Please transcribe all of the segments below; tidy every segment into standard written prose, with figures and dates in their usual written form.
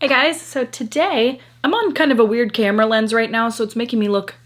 Hey guys, so today I'm on kind of a weird camera lens right now, so it's making me look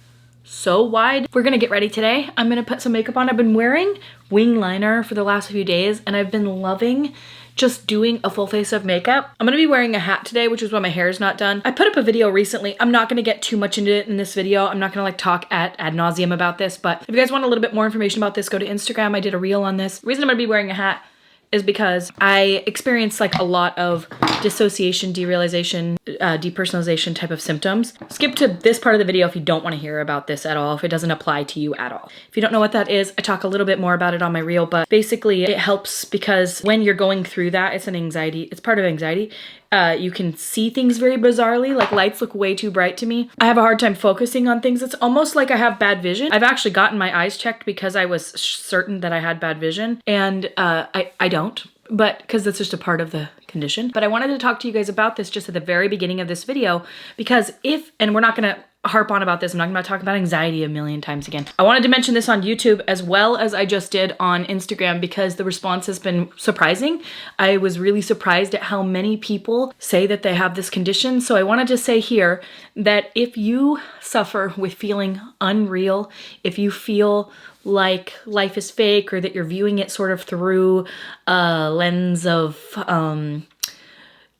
so wide. We're gonna get ready today. I'm gonna put some makeup on. I've been wearing wing liner for the last few days and I've been loving just doing a full face of makeup. I'm gonna be wearing a hat today, which is why my hair is not done. I put up a video recently. I'm not gonna get too much into it in this video. I'm not gonna like talk ad nauseum about this, but if you guys want a little bit more information about this, go to Instagram. I did a reel on this. The reason I'm gonna be wearing a hat is because I experienced like a lot of dissociation, derealization, depersonalization type of symptoms. Skip to this part of the video if you don't want to hear about this at all, if it doesn't apply to you at all. If you don't know what that is, I talk a little bit more about it on my reel, but basically it helps because when you're going through that, it's an anxiety, it's part of anxiety. You can see things very bizarrely, like lights look way too bright to me. I have a hard time focusing on things. It's almost like I have bad vision. I've actually gotten my eyes checked because I was certain that I had bad vision, and I don't, but because that's just a part of the condition. But I wanted to talk to you guys about this just at the very beginning of this video because and we're not gonna harp on about this. I'm not gonna talk about anxiety a million times again. I wanted to mention this on YouTube as well as I just did on Instagram because the response has been surprising. I was really surprised at how many people say that they have this condition. So I wanted to say here that if you suffer with feeling unreal, if you feel like life is fake or that you're viewing it sort of through a lens of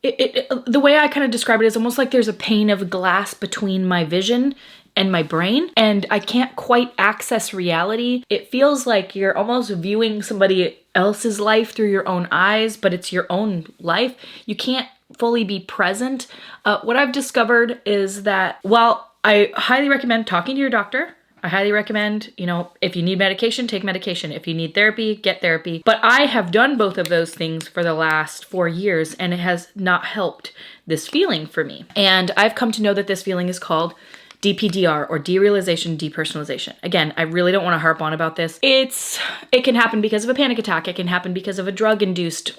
the way I kind of describe it is almost like there's a pane of glass between my vision and my brain, and I can't quite access reality. It feels like you're almost viewing somebody else's life through your own eyes, but it's your own life. You can't fully be present. What I've discovered is that while I highly recommend talking to your doctor, I highly recommend, if you need medication, take medication. If you need therapy, get therapy. But I have done both of those things for the last 4 years and it has not helped this feeling for me. And I've come to know that this feeling is called DPDR or derealization, depersonalization. Again, I really don't want to harp on about this. It can happen because of a panic attack. It can happen because of a drug-induced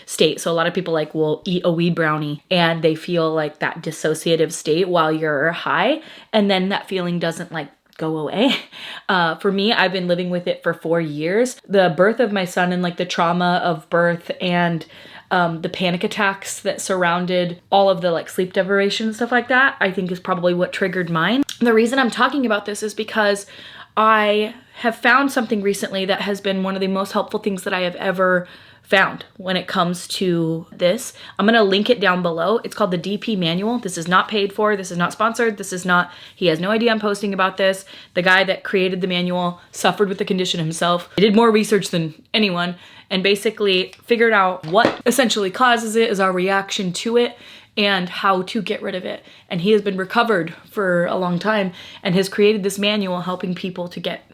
state. So a lot of people will eat a weed brownie and they feel like that dissociative state while you're high, and then that feeling doesn't go away. For me, I've been living with it for 4 years. The birth of my son and the trauma of birth and the panic attacks that surrounded all of the sleep deprivation and stuff like that, I think is probably what triggered mine. The reason I'm talking about this is because I have found something recently that has been one of the most helpful things that I have ever found when it comes to this. I'm going to link it down below. It's called the DP manual. This is not paid for. This is not sponsored. He has no idea I'm posting about this. The guy that created the manual suffered with the condition himself. He did more research than anyone and basically figured out what essentially causes it, is our reaction to it, and how to get rid of it. And he has been recovered for a long time and has created this manual helping people to get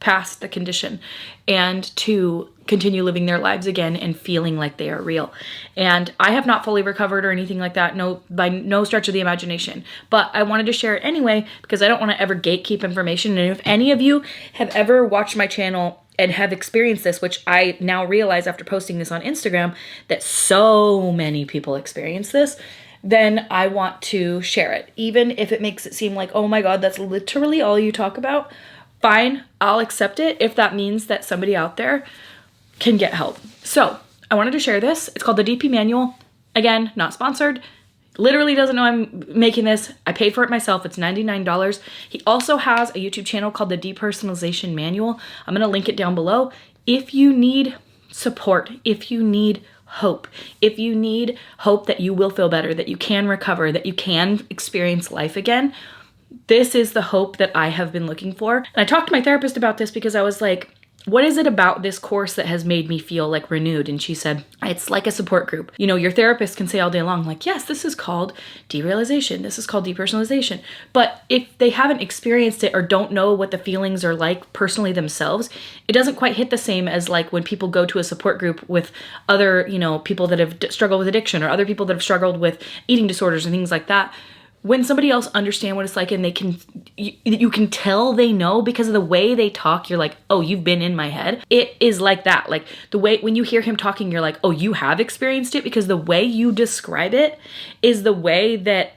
past the condition and to continue living their lives again and feeling like they are real. And I have not fully recovered or anything like that, by no stretch of the imagination, but I wanted to share it anyway because I don't want to ever gatekeep information. And if any of you have ever watched my channel and have experienced this, which I now realize after posting this on Instagram that so many people experience this, then I want to share it. Even if it makes it seem like, oh my God, that's literally all you talk about, fine, I'll accept it if that means that somebody out there can get help. So I wanted to share this. It's called the DP manual. Again, not sponsored. Literally doesn't know I'm making this. I paid for it myself. It's $99. He also has a YouTube channel called the Depersonalization Manual. I'm going to link it down below. If you need support, if you need hope, if you need hope that you will feel better, that you can recover, that you can experience life again, this is the hope that I have been looking for. And I talked to my therapist about this because I was like, what is it about this course that has made me feel renewed? And she said, it's like a support group. Your therapist can say all day long, yes, this is called derealization. This is called depersonalization. But if they haven't experienced it or don't know what the feelings are like personally themselves, it doesn't quite hit the same as when people go to a support group with other, people that have struggled with addiction or other people that have struggled with eating disorders and things like that. When somebody else understands what it's like and you can tell they know because of the way they talk, you're like, oh, you've been in my head. It is like that. The way, when you hear him talking, you're like, oh, you have experienced it, because the way you describe it is the way that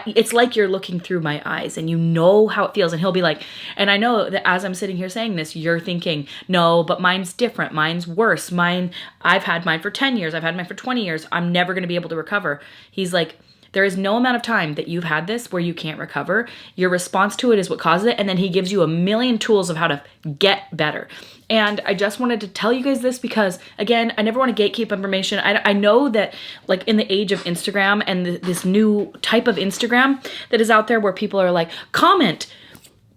it's like you're looking through my eyes and you know how it feels. And he'll be like, and I know that as I'm sitting here saying this, you're thinking, no, but mine's different. Mine's worse. I've had mine for 10 years. I've had mine for 20 years. I'm never going to be able to recover. He's like, There is no amount of time that you've had this where you can't recover. Your response to it is what causes it. And then he gives you a million tools of how to get better. And I just wanted to tell you guys this because, again, I never want to gatekeep information. I know that, like, in the age of Instagram and this new type of Instagram that is out there where people are like, comment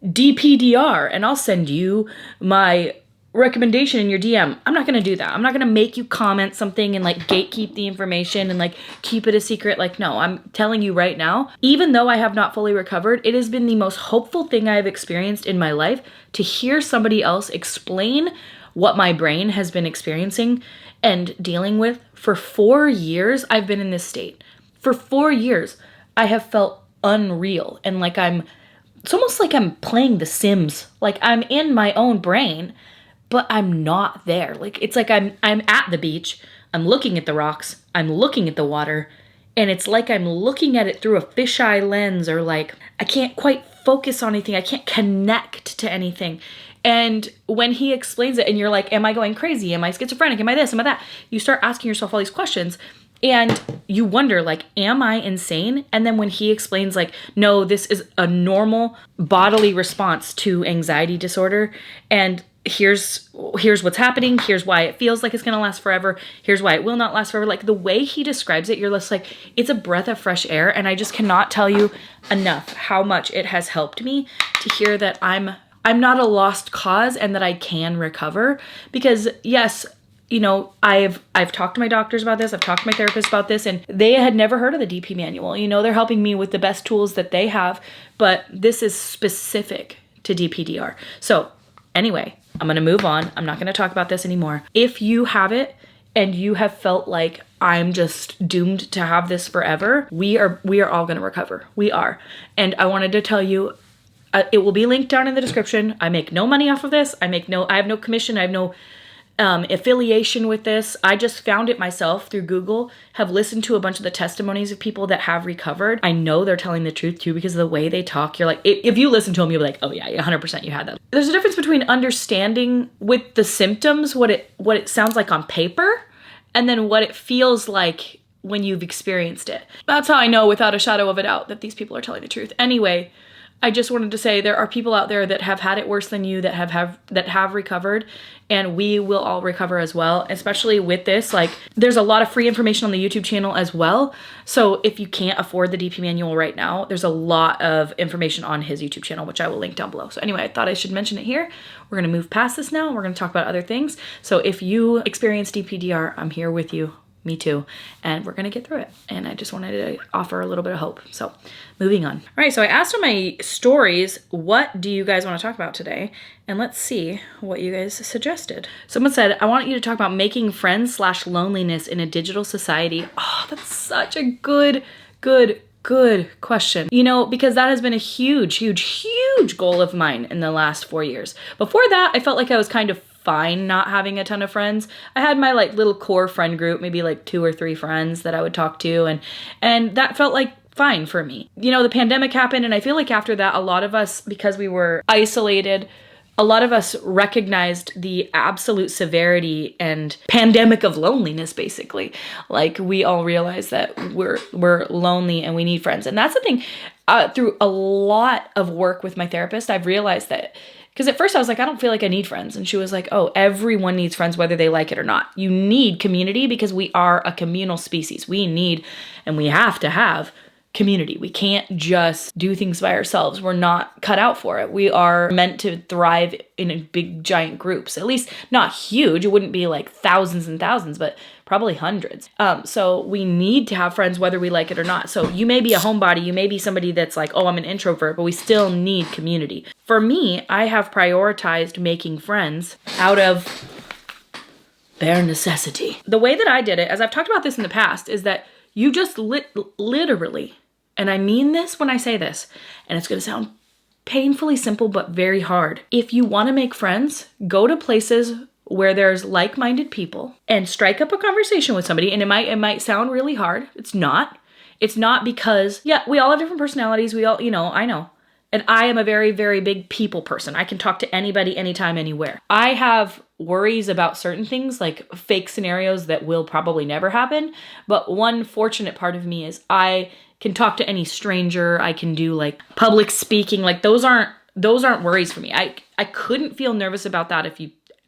DPDR and I'll send you my recommendation in your DM. I'm not going to do that. I'm not going to make you comment something and like gatekeep the information and like keep it a secret. Like, no, I'm telling you right now, even though I have not fully recovered, it has been the most hopeful thing I've experienced in my life to hear somebody else explain what my brain has been experiencing and dealing with. For 4 years, I've been in this state. For 4 years, I have felt unreal and like it's almost like I'm playing The Sims. Like I'm in my own brain, but I'm not there. Like, it's like I'm at the beach, I'm looking at the rocks, I'm looking at the water, and it's like I'm looking at it through a fisheye lens, or like I can't quite focus on anything. I can't connect to anything. And when he explains it and you're like, am I going crazy? Am I schizophrenic? Am I this? Am I that? You start asking yourself all these questions and you wonder, like, am I insane? And then when he explains, like, no, this is a normal bodily response to anxiety disorder, and here's what's happening, here's why it feels like it's gonna last forever, here's why it will not last forever. Like, the way he describes it, you're just like, it's a breath of fresh air. And I just cannot tell you enough how much it has helped me to hear that I'm not a lost cause and that I can recover. Because yes, you know, I've talked to my doctors about this, I've talked to my therapist about this, and they had never heard of the DP manual. You know, they're helping me with the best tools that they have, but this is specific to DPDR. So anyway, I'm going to move on. I'm not going to talk about this anymore. If you have it and you have felt like I'm just doomed to have this forever, we are all going to recover. We are. And I wanted to tell you, it will be linked down in the description. I make no money off of this. I have no commission. I have no affiliation with this. I just found it myself through Google, have listened to a bunch of the testimonies of people that have recovered. I know they're telling the truth too, because of the way they talk. You're like, if you listen to them, you'll be like, oh yeah, 100% you had that. There's a difference between understanding with the symptoms, what it sounds like on paper, and then what it feels like when you've experienced it. That's how I know without a shadow of a doubt that these people are telling the truth. Anyway, I just wanted to say there are people out there that have had it worse than you, that have recovered, and we will all recover as well, especially with this. Like, there's a lot of free information on the YouTube channel as well. So if you can't afford the DP manual right now, there's a lot of information on his YouTube channel, which I will link down below. So anyway, I thought I should mention it here. We're going to move past this now. We're going to talk about other things. So if you experience DPDR, I'm here with you. Me too. And we're going to get through it. And I just wanted to offer a little bit of hope. So moving on. All right. So I asked on my stories, what do you guys want to talk about today? And let's see what you guys suggested. Someone said, I want you to talk about making friends / loneliness in a digital society. Oh, that's such a good question. You know, because that has been a huge goal of mine in the last 4 years. Before that, I felt like I was kind of fine not having a ton of friends. I had my like little core friend group, maybe like 2 or 3 friends that I would talk to, and that felt like fine for me. You know, the pandemic happened, and I feel like after that, a lot of us, because we were isolated, a lot of us recognized the absolute severity and pandemic of loneliness, basically. Like, we all realized that we're lonely and we need friends. And that's the thing, through a lot of work with my therapist, I've realized that. Because at first I was like, I don't feel like I need friends. And she was like, oh, everyone needs friends, whether they like it or not. You need community because we are a communal species. We need, and we have to have community. We can't just do things by ourselves. We're not cut out for it. We are meant to thrive in big, giant groups. At least not huge. It wouldn't be like thousands and thousands, but probably hundreds. So we need to have friends whether we like it or not. So you may be a homebody. You may be somebody that's like, oh, I'm an introvert, but we still need community. For me, I have prioritized making friends out of bare necessity. The way that I did it, as I've talked about this in the past, is that you just literally, and I mean this when I say this, and it's going to sound painfully simple, but very hard. If you want to make friends, go to places where there's like-minded people and strike up a conversation with somebody. And it might sound really hard. It's not. It's not, because, yeah, we all have different personalities. We all, you know, I know. And I am a very, very big people person. I can talk to anybody, anytime, anywhere. I have worries about certain things, like fake scenarios that will probably never happen. But one fortunate part of me is I can talk to any stranger. I can do like public speaking. Like those aren't worries for me. I couldn't feel nervous about that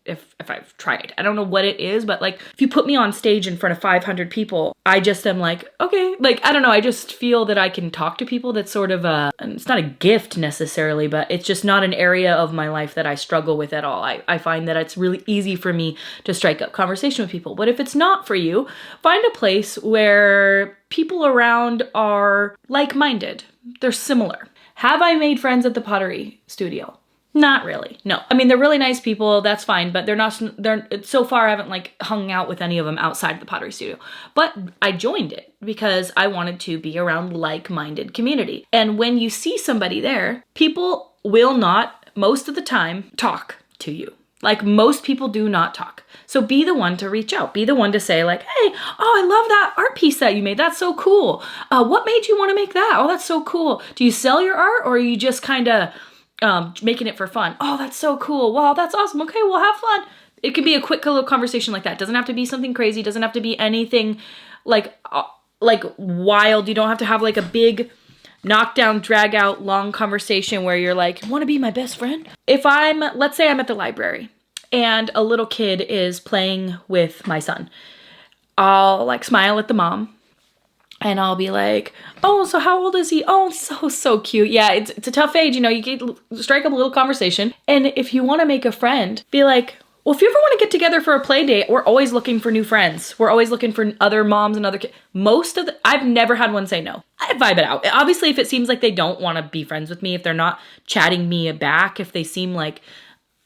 if I've tried. I don't know what it is, but like if you put me on stage in front of 500 people, I just am like, okay, like, I don't know. I just feel that I can talk to people. That's sort of it's not a gift necessarily, but it's just not an area of my life that I struggle with at all. I find that it's really easy for me to strike up conversation with people. But if it's not for you, find a place where people around are like-minded. They're similar. Have I made friends at the pottery studio? Not really. No. I mean, they're really nice people. That's fine. But so far I haven't like hung out with any of them outside the pottery studio. But I joined it because I wanted to be around like-minded community. And when you see somebody there, people will not, most of the time, talk to you. Like most people do not talk. So be the one to reach out. Be the one to say like, hey, oh, I love that art piece that you made. That's so cool. What made you want to make that? Oh, that's so cool. Do you sell your art or are you just kind of making it for fun? Oh, that's so cool. Wow, that's awesome. Okay, well, have fun. It could be a quick little conversation like that. It doesn't have to be something crazy. It doesn't have to be anything like wild. You don't have to have like a big knockdown, drag out, long conversation where you're like, want to be my best friend? Let's say I'm at the library and a little kid is playing with my son. I'll like smile at the mom. And I'll be like, oh, so how old is he? Oh, so cute. Yeah, it's a tough age. You know, you can strike up a little conversation. And if you want to make a friend, be like, well, if you ever want to get together for a play date, we're always looking for new friends. We're always looking for other moms and other kids. I've never had one say no. I vibe it out. Obviously, if it seems like they don't want to be friends with me, if they're not chatting me back, if they seem like,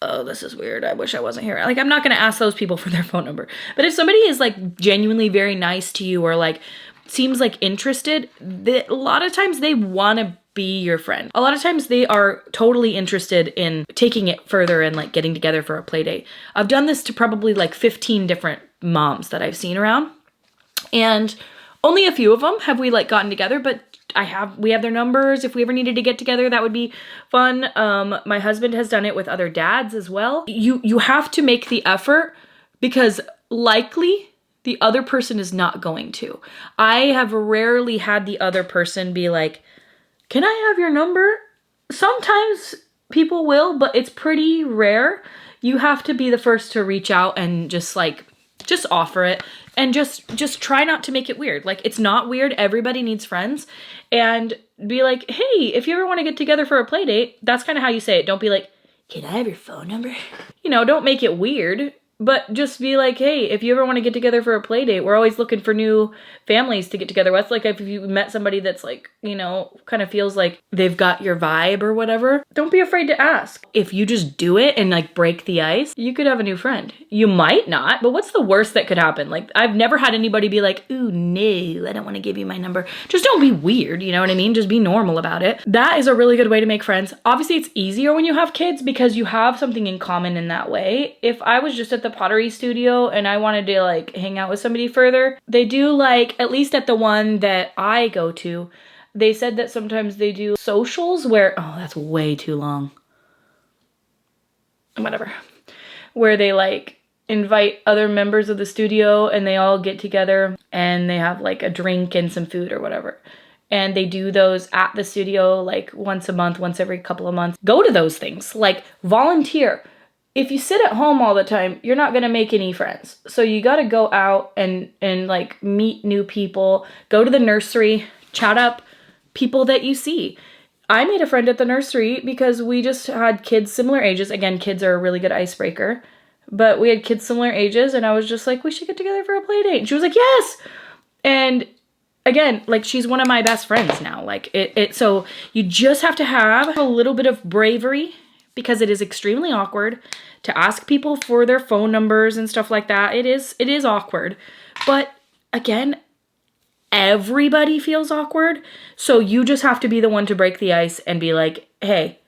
oh, this is weird, I wish I wasn't here. Like, I'm not going to ask those people for their phone number. But if somebody is like genuinely very nice to you or like, seems like interested, a lot of times they want to be your friend. A lot of times they are totally interested in taking it further and like getting together for a play date. I've done this to probably like 15 different moms that I've seen around. And only a few of them have we like gotten together, but we have their numbers. If we ever needed to get together, that would be fun. My husband has done it with other dads as well. You have to make the effort because likely the other person is not going to. I have rarely had the other person be like, can I have your number? Sometimes people will, but it's pretty rare. You have to be the first to reach out and just offer it and just try not to make it weird. Like, it's not weird. Everybody needs friends. And be like, hey, if you ever want to get together for a play date, that's kind of how you say it. Don't be like, can I have your phone number? You know, don't make it weird. But just be like, hey, if you ever want to get together for a play date, we're always looking for new families to get together with. Like if you met somebody that's like, you know, kind of feels like they've got your vibe or whatever, don't be afraid to ask. If you just do it and like break the ice, you could have a new friend. You might not, but what's the worst that could happen? Like I've never had anybody be like, ooh, no, I don't want to give you my number. Just don't be weird, you know what I mean? Just be normal about it. That is a really good way to make friends. Obviously, it's easier when you have kids because you have something in common in that way. If I was just at the pottery studio and I wanted to like hang out with somebody further, they do like, at least at the one that I go to, they said that sometimes they do socials where, oh, that's way too long. Whatever. Where they like invite other members of the studio and they all get together and they have like a drink and some food or whatever. And they do those at the studio like once a month, once every couple of months. Go to those things, like volunteer. If you sit at home all the time, you're not going to make any friends. So you got to go out and like meet new people, go to the nursery, chat up people that you see. I made a friend at the nursery because we just had kids similar ages. Again, kids are a really good icebreaker, but we had kids similar ages and I was just like, we should get together for a play date. And she was like, yes. And again, like she's one of my best friends now. Like so you just have to have a little bit of bravery because it is extremely awkward to ask people for their phone numbers and stuff like that. It is awkward. But again, everybody feels awkward. So you just have to be the one to break the ice and be like, hey,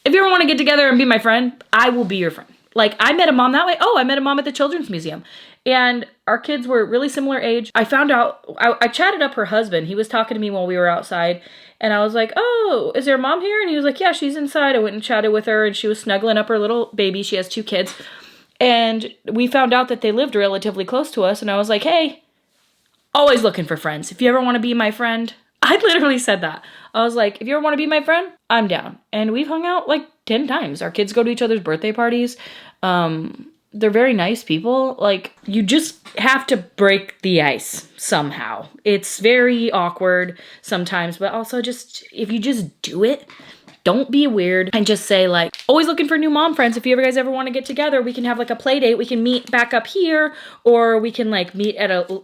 if you ever want to get together and be my friend, I will be your friend. Like I met a mom that way. Oh, I met a mom at the Children's Museum. And our kids were really similar age. I found out, I chatted up her husband. He was talking to me while we were outside. And I was like, oh, is there a mom here? And he was like, yeah, she's inside. I went and chatted with her and she was snuggling up her little baby. She has 2 kids. And we found out that they lived relatively close to us. And I was like, hey, always looking for friends. If you ever want to be my friend, I literally said that. I was like, if you ever want to be my friend, I'm down. And we've hung out like 10 times. Our kids go to each other's birthday parties. They're very nice people. Like, you just have to break the ice somehow. It's very awkward sometimes, but also just, if you just do it, don't be weird and just say like, always looking for new mom friends. If you guys ever want to get together, we can have like a play date. We can meet back up here, or we can like meet at a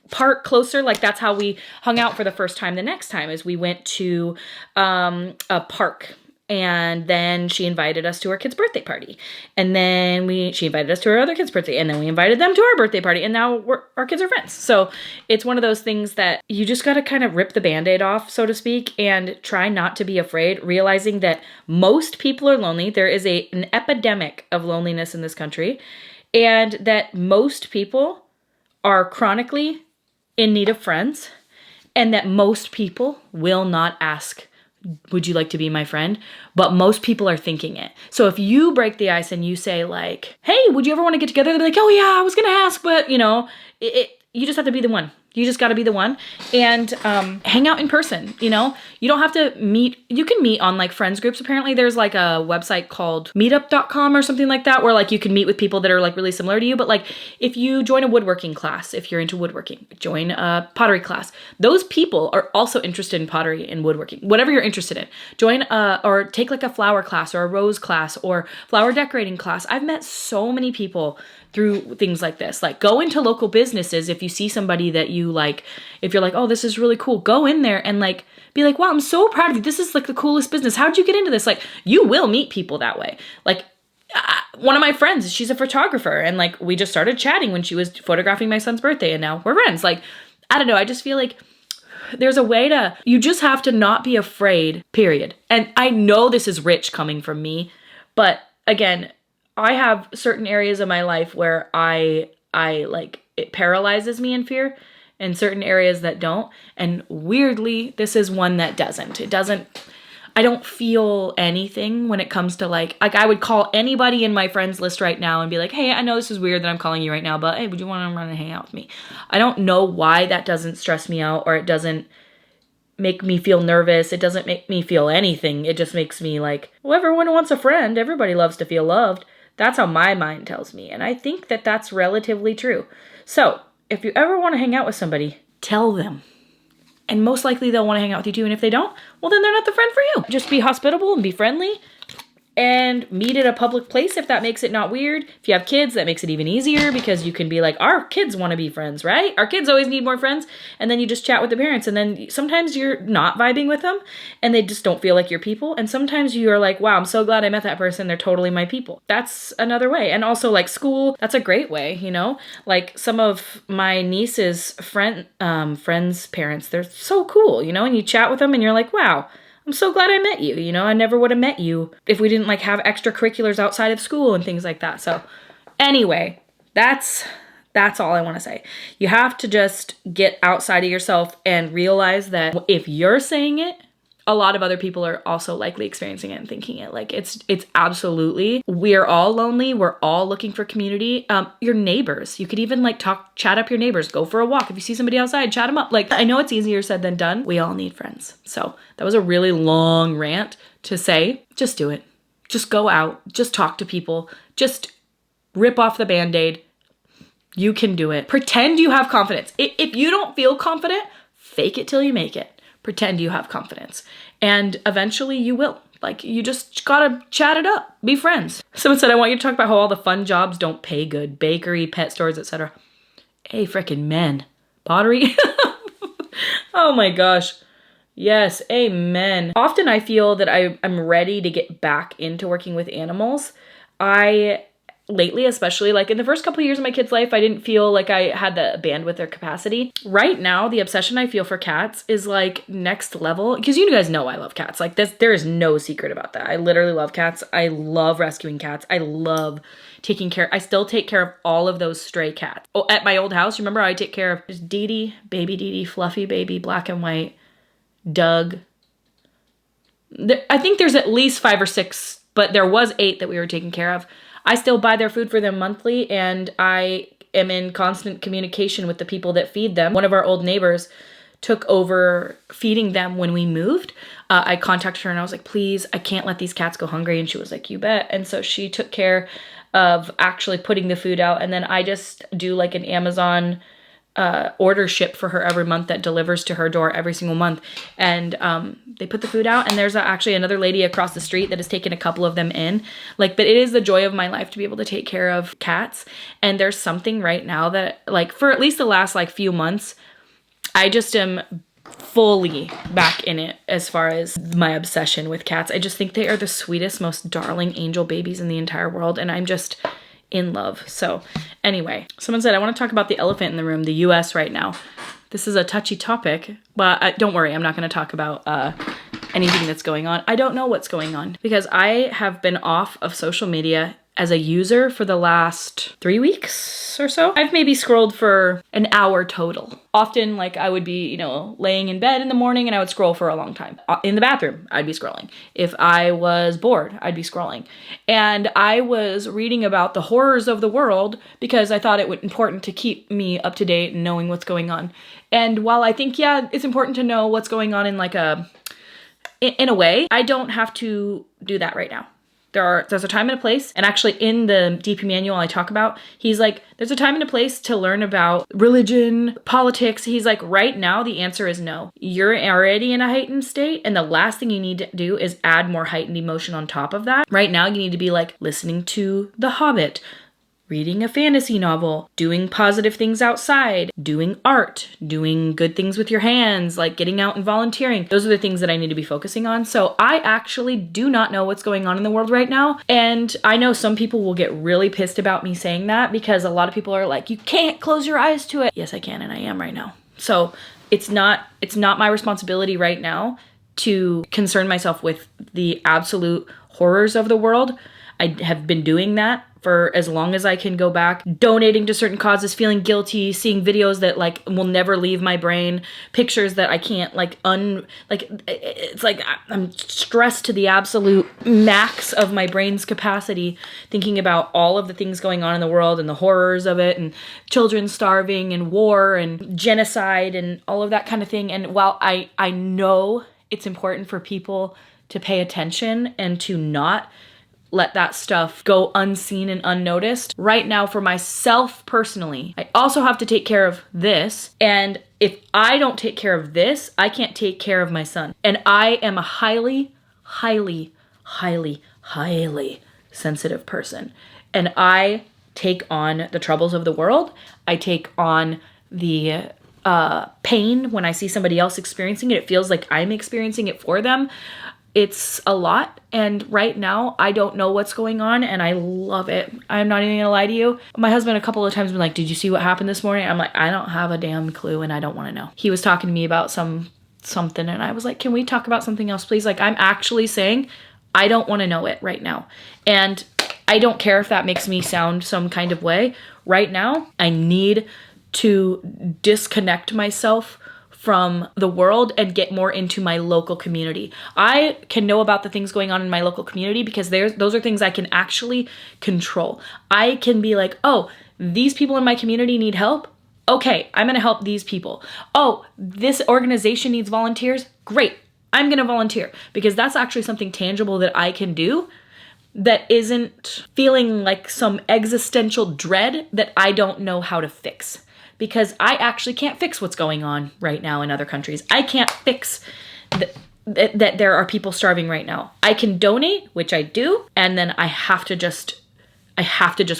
park closer. Like, that's how we hung out for the first time. The next time is we went to a park, and then she invited us to her kid's birthday party, and then she invited us to her other kid's birthday, and then we invited them to our birthday party, and now our kids are friends. So it's one of those things that you just got to kind of rip the Band-Aid off, so to speak, and try not to be afraid, realizing that most people are lonely. There is an epidemic of loneliness in this country, and that most people are chronically in need of friends, and that most people will not ask, would you like to be my friend? But most people are thinking it. So if you break the ice and you say like, hey, would you ever want to get together? They'll be like, oh yeah, I was going to ask, but you just have to be the one. You just got to be the one, and hang out in person. You don't have to meet. You can meet on like friends groups. Apparently there's like a website called meetup.com or something like that, where like you can meet with people that are like really similar to you. But like, if you join a woodworking class, if you're into woodworking, join a pottery class. Those people are also interested in pottery and woodworking, whatever you're interested in. Join or take like a flower class or a rose class or flower decorating class. I've met so many people through things like this. Like, go into local businesses. If you see somebody that you like, if you're like, oh, this is really cool, go in there and like, be like, wow, I'm so proud of you. This is like the coolest business. How'd you get into this? Like, you will meet people that way. Like, one of my friends, she's a photographer, and like, we just started chatting when she was photographing my son's birthday, and now we're friends. Like, I don't know. I just feel like there's a way you just have to not be afraid, period. And I know this is rich coming from me, but again, I have certain areas of my life where I like, it paralyzes me in fear, and certain areas that don't. And weirdly, this is one that doesn't. I don't feel anything when it comes to like I would call anybody in my friends list right now and be like, hey, I know this is weird that I'm calling you right now, but hey, would you want to run and hang out with me? I don't know why that doesn't stress me out, or it doesn't make me feel nervous. It doesn't make me feel anything. It just makes me like, well, everyone wants a friend. Everybody loves to feel loved. That's how my mind tells me. And I think that that's relatively true. So if you ever want to hang out with somebody, tell them. And most likely they'll want to hang out with you too. And if they don't, well, then they're not the friend for you. Just be hospitable and be friendly, and meet at a public place if that makes it not weird. If you have kids, that makes it even easier, because you can be like, our kids want to be friends, right? Our kids always need more friends. And then you just chat with the parents, and then sometimes you're not vibing with them and they just don't feel like your people. And sometimes you're like, wow, I'm so glad I met that person. They're totally my people. That's another way. And also like school, that's a great way, like some of my niece's friends' parents, they're so cool, and you chat with them and you're like, wow, I'm so glad I met you. I never would have met you if we didn't like have extracurriculars outside of school and things like that. So anyway, that's all I want to say. You have to just get outside of yourself and realize that if you're saying it, a lot of other people are also likely experiencing it and thinking it. Like, it's absolutely, we're all lonely. We're all looking for community. Your neighbors, you could even like chat up your neighbors, go for a walk. If you see somebody outside, chat them up. Like, I know it's easier said than done. We all need friends. So that was a really long rant to say, just do it. Just go out, just talk to people, just rip off the Band-Aid. You can do it. Pretend you have confidence. If you don't feel confident, fake it till you make it. Pretend you have confidence, and eventually you will. Like, you just gotta chat it up, be friends. Someone said, I want you to talk about how all the fun jobs don't pay good. Bakery, pet stores, etc. Hey, frickin' men. Pottery? Oh my gosh. Yes, amen. Often I feel that I'm ready to get back into working with animals. Lately, especially like in the first couple of years of my kid's life, I didn't feel like I had the bandwidth or capacity. Right now, the obsession I feel for cats is like next level, because you guys know I love cats. Like, there is no secret about that. I literally love cats. I love rescuing cats. I love taking care. I still take care of all of those stray cats. Oh, at my old house, remember I take care of just Dee Dee, baby Dee Dee, fluffy baby, black and white, Doug. I think there's at least 5 or 6, but there was 8 that we were taking care of. I still buy their food for them monthly, and I am in constant communication with the people that feed them. One of our old neighbors took over feeding them when we moved, I contacted her and I was like, please, I can't let these cats go hungry. And she was like, you bet. And so she took care of actually putting the food out. And then I just do like an Amazon order ship for her every month that delivers to her door every single month. And they put the food out, and there's actually another lady across the street that has taken a couple of them in. Like, but it is the joy of my life to be able to take care of cats. And there's something right now that, like, for at least the last like few months, I just am fully back in it as far as my obsession with cats. I just think they are the sweetest, most darling angel babies in the entire world, and I'm just in love. So anyway, someone said, I want to talk about the elephant in the room, the US right now. This is a touchy topic, but don't worry, I'm not going to talk about anything that's going on. I don't know what's going on because I have been off of social media as a user for the last 3 weeks or so. I've maybe scrolled for an hour total. Often, like, I would be, laying in bed in the morning and I would scroll for a long time. In the bathroom, I'd be scrolling. If I was bored, I'd be scrolling. And I was reading about the horrors of the world because I thought it was important to keep me up to date and knowing what's going on. And while I think, yeah, it's important to know what's going on in a way, I don't have to do that right now. There's a time and a place, and actually in the DP manual I talk about, he's like, there's a time and a place to learn about religion, politics. He's like, right now the answer is no. You're already in a heightened state, and the last thing you need to do is add more heightened emotion on top of that. Right now you need to be like listening to The Hobbit, reading a fantasy novel, doing positive things outside, doing art, doing good things with your hands, like getting out and volunteering. Those are the things that I need to be focusing on. So I actually do not know what's going on in the world right now. And I know some people will get really pissed about me saying that because a lot of people are like, you can't close your eyes to it. Yes, I can, and I am right now. So it's not my responsibility right now to concern myself with the absolute horrors of the world. I have been doing that for as long as I can go back, donating to certain causes, feeling guilty, seeing videos that like will never leave my brain, pictures that I can't it's like I'm stressed to the absolute max of my brain's capacity, thinking about all of the things going on in the world and the horrors of it, and children starving and war and genocide and all of that kind of thing. And while I know it's important for people to pay attention and to not let that stuff go unseen and unnoticed. Right now, for myself personally, I also have to take care of this. And if I don't take care of this, I can't take care of my son. And I am a highly, highly, highly, highly sensitive person. And I take on the troubles of the world. I take on the pain when I see somebody else experiencing it. It feels like I'm experiencing it for them. It's a lot, and right now I don't know what's going on, and I love it. I'm not even gonna lie to you. My husband a couple of times been like, did you see what happened this morning? I'm like, I don't have a damn clue, and I don't want to know. He was talking to me about something, and I was like, can we talk about something else, please? Like, I'm actually saying I don't want to know it right now, and I don't care if that makes me sound some kind of way. Right now, I need to disconnect myself from the world and get more into my local community. I can know about the things going on in my local community because those are things I can actually control. I can be like, oh, these people in my community need help. Okay, I'm gonna help these people. Oh, this organization needs volunteers. Great, I'm gonna volunteer because that's actually something tangible that I can do that isn't feeling like some existential dread that I don't know how to fix. Because I actually can't fix what's going on right now in other countries. I can't fix that there are people starving right now. I can donate, which I do, and then I have to just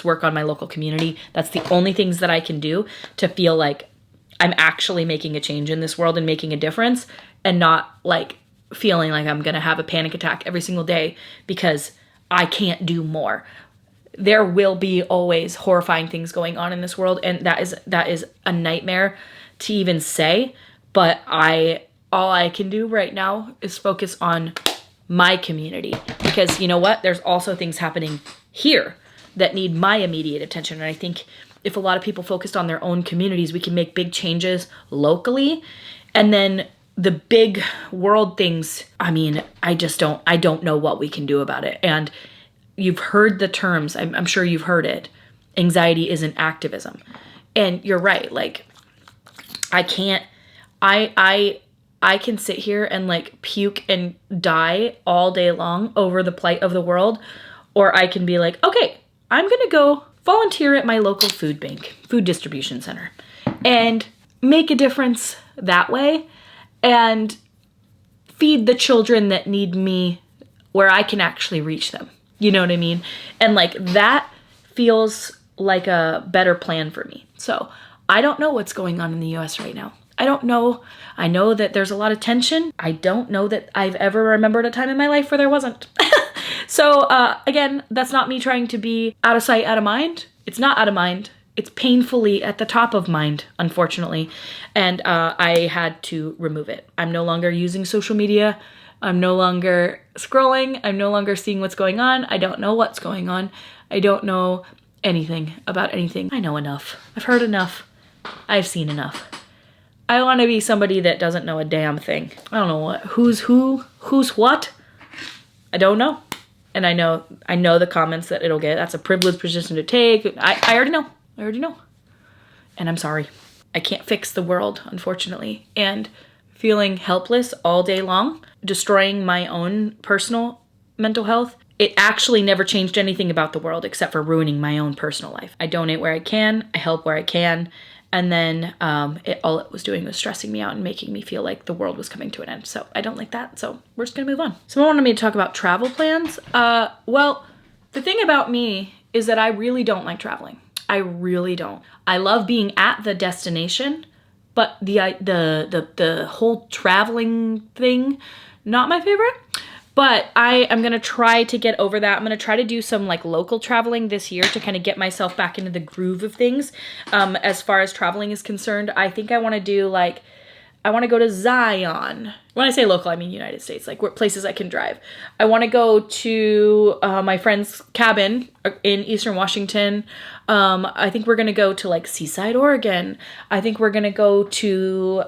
work on my local community. That's the only things that I can do to feel like I'm actually making a change in this world and making a difference, and not like feeling like I'm gonna have a panic attack every single day because I can't do more. There will be always horrifying things going on in this world, and that is a nightmare to even say, but all I can do right now is focus on my community, because you know what? There's also things happening here that need my immediate attention, and I think if a lot of people focused on their own communities, we can make big changes locally, and then the big world things, I mean, I don't know what we can do about it. And you've heard the terms, I'm sure you've heard it. Anxiety isn't activism. And you're right, like, I can't I can sit here and like puke and die all day long over the plight of the world, or I can be like, okay, I'm gonna go volunteer at my local food bank, food distribution center, and make a difference that way and feed the children that need me where I can actually reach them. You know what I mean? And like that feels like a better plan for me. So I don't know what's going on in the US right now. I don't know. I know that there's a lot of tension. I don't know that I've ever remembered a time in my life where there wasn't. So again, that's not me trying to be out of sight, out of mind. It's not out of mind. It's painfully at the top of mind, unfortunately. And I had to remove it. I'm no longer using social media. I'm no longer scrolling. I'm no longer seeing what's going on. I don't know what's going on. I don't know anything about anything. I know enough. I've heard enough. I've seen enough. I want to be somebody that doesn't know a damn thing. I don't know what, who's who, who's what. I don't know. And I know the comments that it'll get. That's a privileged position to take. I already know. I already know. And I'm sorry. I can't fix the world, unfortunately. And feeling helpless all day long, destroying my own personal mental health, it actually never changed anything about the world except for ruining my own personal life. I donate where I can. I help where I can. And then all it was doing was stressing me out and making me feel like the world was coming to an end. So I don't like that. So we're just gonna move on. Someone wanted me to talk about travel plans. Well, the thing about me is that I really don't like traveling. I really don't. I love being at the destination, but the whole traveling thing, not my favorite. But I am going to try to get over that. I'm going to try to do some like local traveling this year to kind of get myself back into the groove of things. As far as traveling is concerned, I think I want to do like, I want to go to Zion. When I say local, I mean United States, like what places I can drive. I want to go to my friend's cabin in Eastern Washington. I think we're going to go to like Seaside, Oregon. I think we're going to go to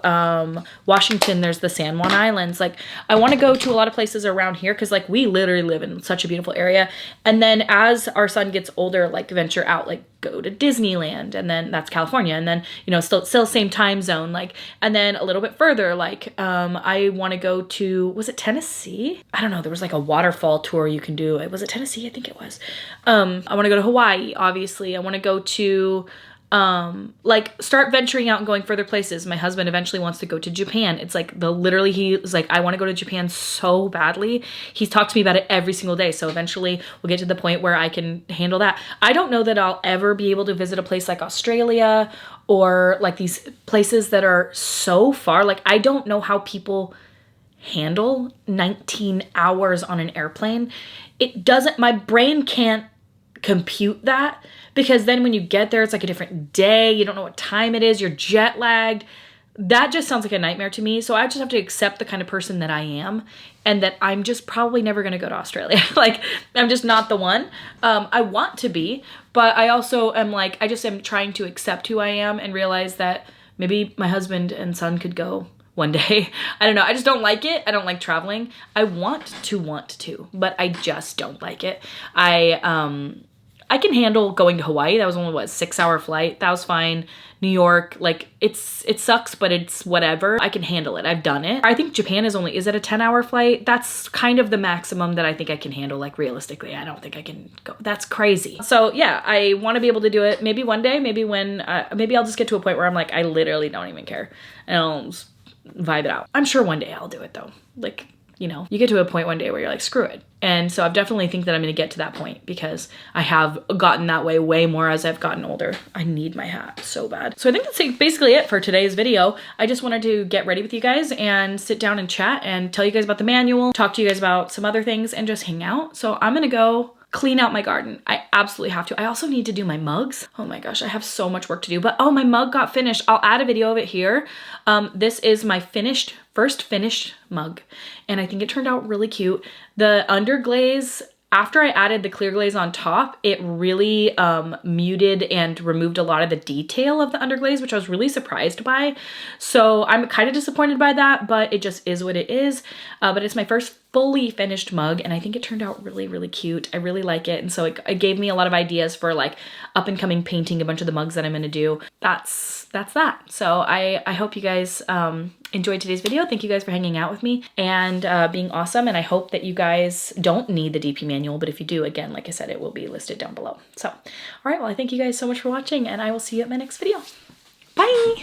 Washington. There's the San Juan Islands. Like I want to go to a lot of places around here because like we literally live in such a beautiful area. And then as our son gets older, like venture out, like go to Disneyland, and then that's California. And then, you know, still same time zone, like, and then a little bit further, like I want to go to, was it Tennessee? I don't know. There was like a waterfall tour you can do. Was it Tennessee? I think it was. I want to go to Hawaii, obviously. I want to go to, like start venturing out and going further places. My husband eventually wants to go to Japan. It's like literally he was like, I want to go to Japan so badly. He's talked to me about it every single day. So eventually we'll get to the point where I can handle that. I don't know that I'll ever be able to visit a place like Australia or like these places that are so far. Like I don't know how people handle 19 hours on an airplane. It doesn't, my brain can't compute that, because then when you get there, it's like a different day. You don't know what time it is. You're jet lagged. That just sounds like a nightmare to me. So I just have to accept the kind of person that I am, and that I'm just probably never going to go to Australia. Like I'm just not the one. I want to be, but I also am like, I just am trying to accept who I am and realize that maybe my husband and son could go one day. I don't know. I just don't like it. I don't like traveling. I want to, but I just don't like it. I can handle going to Hawaii. That was only what, 6-hour flight. That was fine. New York, like it sucks, but it's whatever. I can handle it. I've done it. I think Japan is it a 10-hour flight? That's kind of the maximum that I think I can handle, like realistically. I don't think I can go. That's crazy. So yeah, I want to be able to do it. Maybe one day, maybe when, maybe I'll just get to a point where I'm like, I literally don't even care. And I'll just vibe it out. I'm sure one day I'll do it though. Like, you know, you get to a point one day where you're like, screw it. And so I definitely think that I'm going to get to that point, because I have gotten that way more as I've gotten older. I need my hat so bad. So I think that's basically it for today's video. I just wanted to get ready with you guys and sit down and chat and tell you guys about the manual, talk to you guys about some other things, and just hang out. So I'm going to go clean out my garden. I absolutely have to. I also need to do my mugs. Oh my gosh, I have so much work to do, but oh, my mug got finished. I'll add a video of it here. This is my first finished mug, and I think it turned out really cute. The underglaze, after I added the clear glaze on top, it really muted and removed a lot of the detail of the underglaze, which I was really surprised by. So I'm kind of disappointed by that, but it just is what it is. But it's my first fully finished mug, and I think it turned out really cute. I really like it, and so it gave me a lot of ideas for like up and coming painting a bunch of the mugs that I'm gonna do. That's that. So I hope you guys enjoyed today's video. Thank you guys for hanging out with me and being awesome. And I hope that you guys don't need the DP manual, but if you do, again, like I said, it will be listed down below. So, all right, well, I thank you guys so much for watching, and I will see you at my next video. Bye!